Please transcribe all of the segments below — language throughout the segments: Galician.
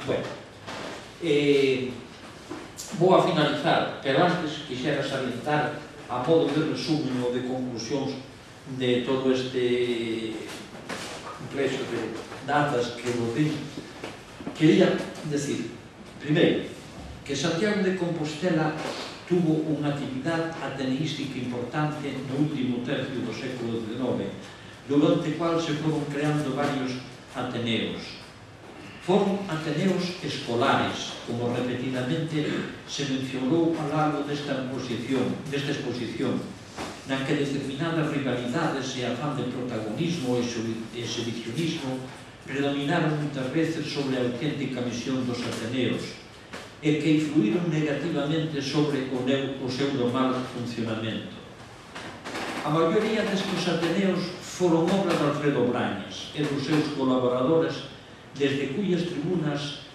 Bueno, vou a finalizar, pero antes quixera salientar a modo de resumen ou de conclusións de todo este complexo de datas que vos di. Quería decir, primeiro, que Santiago de Compostela tuvo unha actividade ateneística importante no último tercio do século XIX, durante o cual se foron creando varios ateneos. Foron ateneos escolares, como repetidamente se mencionou ao largo desta exposición, na que determinadas rivalidades e afán de protagonismo e exhibicionismo predominaron muitas veces sobre a auténtica misión dos ateneos e que influíron negativamente sobre o seu normal funcionamento. A maioría destes ateneos foron obras de Alfredo Brañas e dos seus colaboradores, desde cuyas tribunas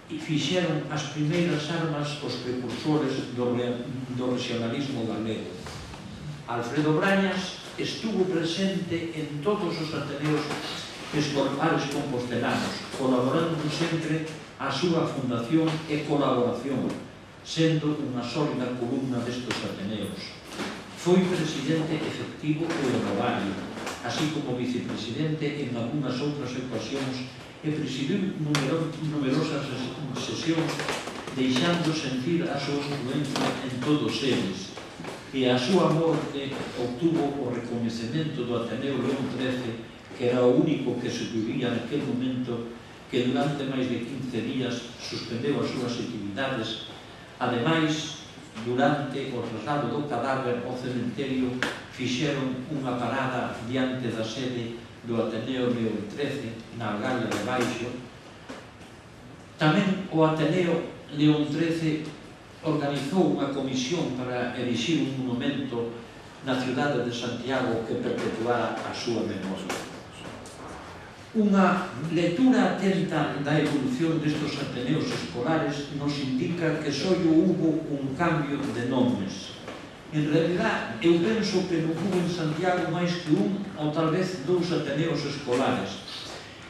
fixeron as primeiras armas os precursores do regionalismo galego. Alfredo Brañas estuvo presente en todos os ateneos escolares compostelanos, colaborando sempre a súa fundación e colaboración, sendo unha sólida columna destes ateneos. Foi presidente efectivo e honorario, así como vicepresidente en algunhas outras ocasións, e presidiu numerosas sesións, deixando sentir a súa influencia en todos eles, e a súa morte obtuvo o recoñecemento do Ateneo León XIII, que era o único que sobrevivía naquele momento, que durante máis de 15 días suspendeu as súas actividades. Ademais, durante o traslado do cadáver ao cementerio, fixeron unha parada diante da sede do Ateneo León XIII, na Algaria de Baixo. Tamén o Ateneo León XIII organizou unha comisión para erixir un monumento na cidade de Santiago que perpetuara a súa memoria. Unha lectura atenta da evolución destes ateneos escolares nos indica que só houbo un cambio de nomes. En realidad, eu penso que non hubo en Santiago máis que un ou tal vez dous ateneos escolares,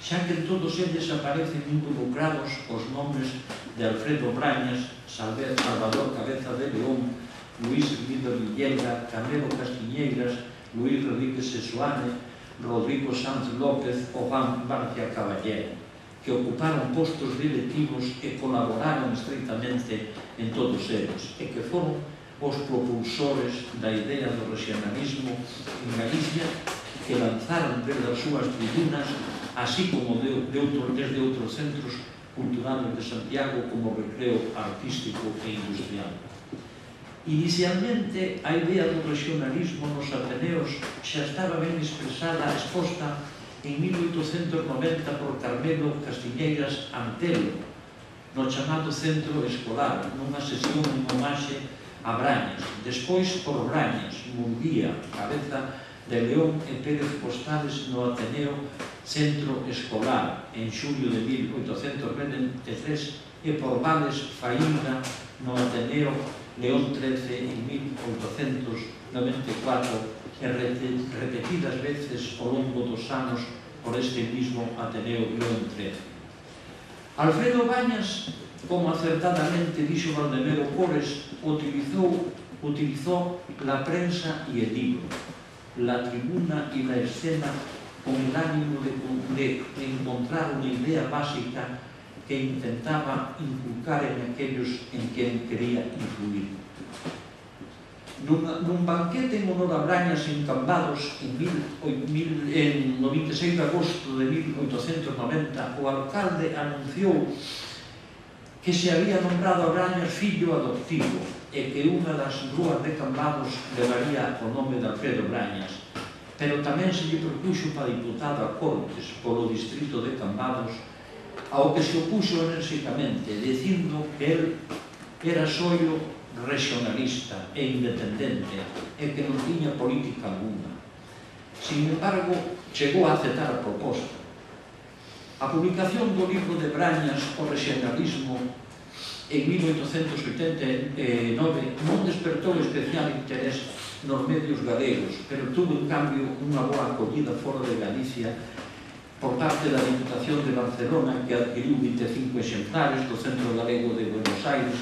xa que en todos eles aparecen involucrados os nomes de Alfredo Brañas, Salvador Cabeza de León, Luís Guido Villelga, Camelo Castiñeiras, Luís Rodríguez Sesuane, Rodrigo Sanz López ou Juan Barcia Caballero, que ocuparon postos directivos e colaboraron estreitamente en todos eles, e que foron os propulsores da idea do regionalismo en Galicia, que lanzaron desde as súas tribunas, así como desde outros centros culturales de Santiago, como recreo artístico e industrial. Inicialmente, a idea do regionalismo nos ateneos xa estaba ben expresada, exposta en 1890 por Carmelo Castiñeiras Antelo, no chamado Centro Escolar, nunha sesión en homaxe a Brañas, despois por Brañas, Munguía, Cabeza de León e Pérez Postales no Ateneo Centro Escolar en xulio de 1823 e por Vales Faínda no Ateneo León XIII en 1894 e repetidas veces ao longo dos anos por este mismo Ateneo León XIII. Alfredo Brañas, como acertadamente dixo Baldomero Cores, utilizó la prensa y el libro, la tribuna y la escena con el ánimo de encontrar una idea básica que intentaba inculcar en aquellos en quien quería influir. Nun banquete en honor a Brañas en Cambados en 26 de agosto de 1890, o alcalde anunciou que se había nombrado a Brañas fillo adoptivo e que unha das rúas de Cambados levaría o nome de Alfredo Brañas, pero tamén se lle propuxo para diputado a Cortes polo distrito de Cambados, ao que se opuxo enérxicamente, dicindo que el era soio regionalista e independente e que non tiña política alguna. Sin embargo, chegou a aceptar a proposta. A publicación do libro de Brañas, O regionalismo, en 1889 non despertou especial interés nos medios galegos, pero tuvo en cambio unha boa acollida fora de Galicia por parte da Diputación de Barcelona, que adquiriu 25 exemplares do Centro Galego de Buenos Aires,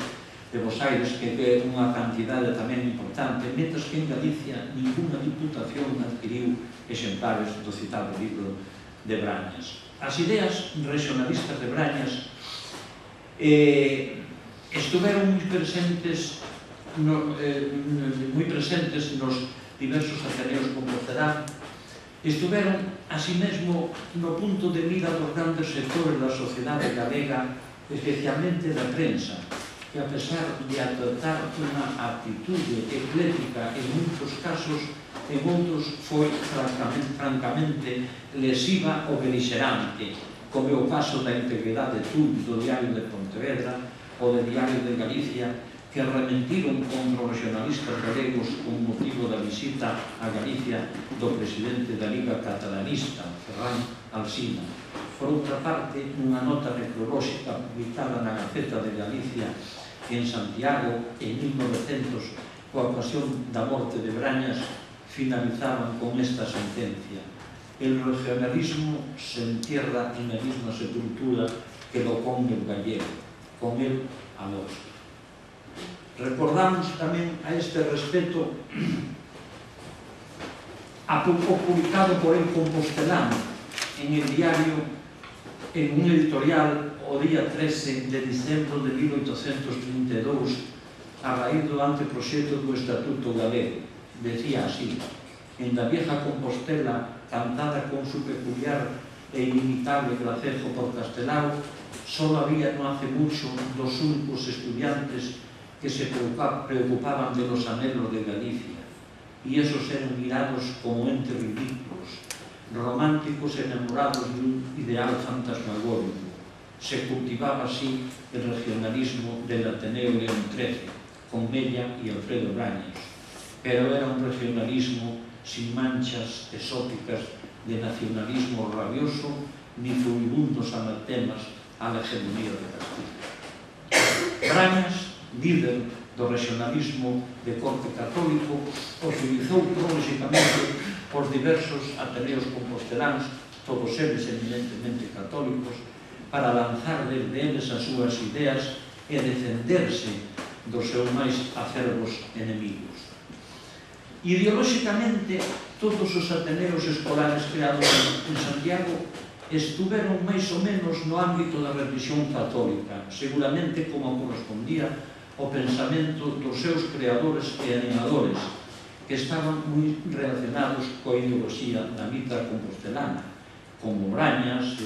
que é unha cantidade tamén importante, mentras que en Galicia ninguna diputación adquiriu exemplares do citado libro de Brañas. As ideas regionalistas de Brañas estuveron moi presentes nos diversos ateneos compostelanos, estuveron, así mesmo, no punto de mira dos grandes sectores da sociedade galega, especialmente da prensa, que a pesar de adoptar unha actitude eclética en moitos casos, en outros foi francamente lesiva ou beligerante, como é o caso da integridade do Diario de Pontevedra ou do Diario de Galicia, que arremetiron contra os regionalistas galegos con motivo da visita a Galicia do presidente da Liga Catalanista, Ferran Alsina. Por outra parte, nunha nota necrolóxica publicada na Gaceta de Galicia en Santiago en 1900, coa ocasión da morte de Brañas, finalizaban con esta sentencia: el regionalismo se entierra en la misma sepultura que lo come el gallego, con él a los. Recordamos tamén a este respecto a pouco publicado por el Compostelano en el diario, en un editorial o día 13 de diciembre de 1832, a raíz do anteproxecto do Estatuto Galego. Decía así: en la vieja Compostela, cantada con su peculiar e inimitable gracejo por Castelao, solo había no hace mucho dos únicos estudiantes que se preocupaban de los anhelos de Galicia, y esos eran mirados como entes ridículos, románticos enamorados de un ideal fantasmagórico. Se cultivaba así el regionalismo del Ateneo León XIII, con Mella y Alfredo Brañas, pero era un regionalismo sin manchas exóticas de nacionalismo rabioso ni furibundos anatemas a la hegemonía de Castilla. Brañas, líder do regionalismo de corte católico, utilizou prolixicamente por diversos ateneos compostelanos, todos eles eminentemente católicos, para lanzar desde eles as súas ideas e defenderse dos seus máis acerbos enemigos. Ideolóxicamente, todos os ateneos escolares creados en Santiago estuveron máis ou menos no ámbito da religión católica, seguramente como correspondía ao pensamento dos seus creadores e animadores, que estaban moi relacionados coa ideoloxía da mitra compostelana, como Brañas,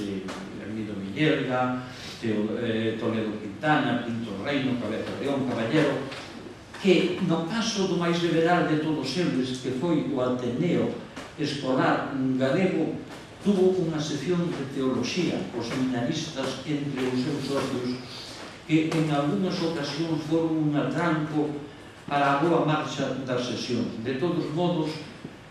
Hermido Villerga, Toledo Quintana, Pinto Reino, Cabeza León, Caballero, que no caso do máis liberal de todos eles, que foi o Ateneo Escolar Galego, tuvo unha sección de teoloxía, os seminaristas entre os seus socios, que en algunhas ocasións foron un atranco para a boa marcha das sesións. De todos modos,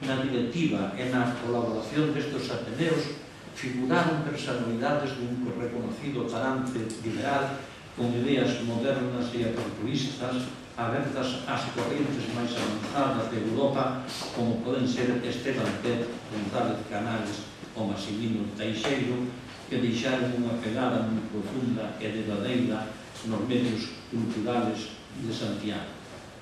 na directiva e na colaboración destes ateneos figuraron personalidades dun reconocido talante liberal con ideas modernas e aperturistas abertas ás corrientes máis avanzadas de Europa, como poden ser Esteban Pérez, González Canales ou Maximino Teixeiro, que deixaron unha pegada moi profunda e verdadeira nos medios culturales de Santiago.